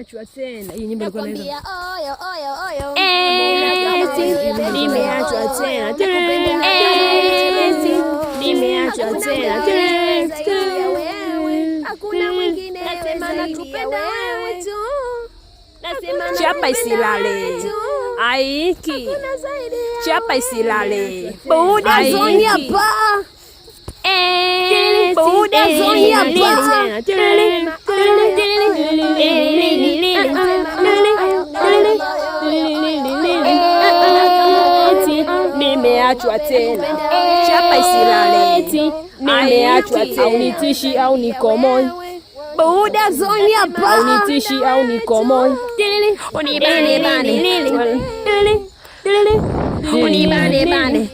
nimeachwa tena. Hii nyimbo ilikuwa inaanza. Oyo oyo oyo. Nimeachwa tena. Nimeachwa tena. Hakuna mwingine nasema nakupenda wewe tu. Nasema chapa isilale. Aiki. Chapa isilale. Buda zoni hapa. Buda zoni hapa. Nimeachwa tena. Chapa isilale. Nimeachwa tena. Unitishi au nikomoi. Buda zoni hapa. Unitishi au nikomoi. Unibane bane. Unibane bane.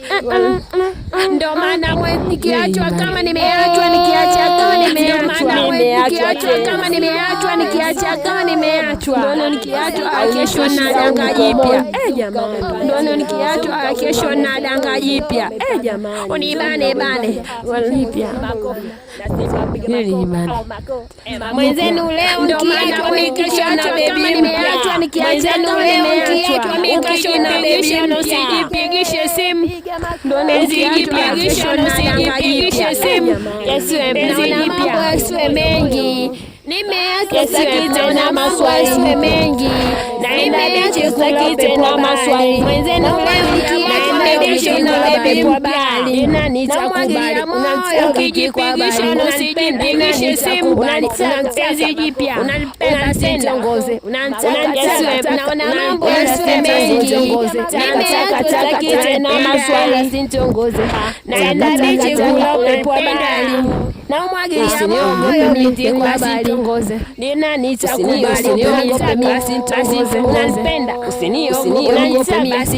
Ndo maana wewe nikiachwa kama nimeachwa, nikiacha kama nimeachwa, nikiachwa kama nimeachwa, nikiacha kama nimeachwa. Ndio nikiachwa kesho na danga jipya. Jamani. Ndio nikiachwa kesho na danga jipya. Jamani. Unibane bane. Walipya. Nini bana? Mwenzenu leo nikiachwa kesho na baby nimeachwa, nikiacha kama nimeachwa, kesho na baby usijipigishe simu. Ndio nikijipigisha usijipigishe simu. Yesu mpya. Yesu mengi. Nimeachwa sakiti na maswali mengi. Nimeachwa sakiti na maswali. Mwenzenu leo nikiachwa na baby kubali. Na nitakubali. Ukijipigisha usijipigishe simu. Unanitaka jipya. Unanipenda sitongoze. Unanitaka naona mambo mengi. Nimeachwa sakiti na maswali sitongoze. Naenda bichi kula upepo bahari. Na umwagilia moyo niti kwa habari. Nina nitakubali. Unanipenda. Usiniogope mimi.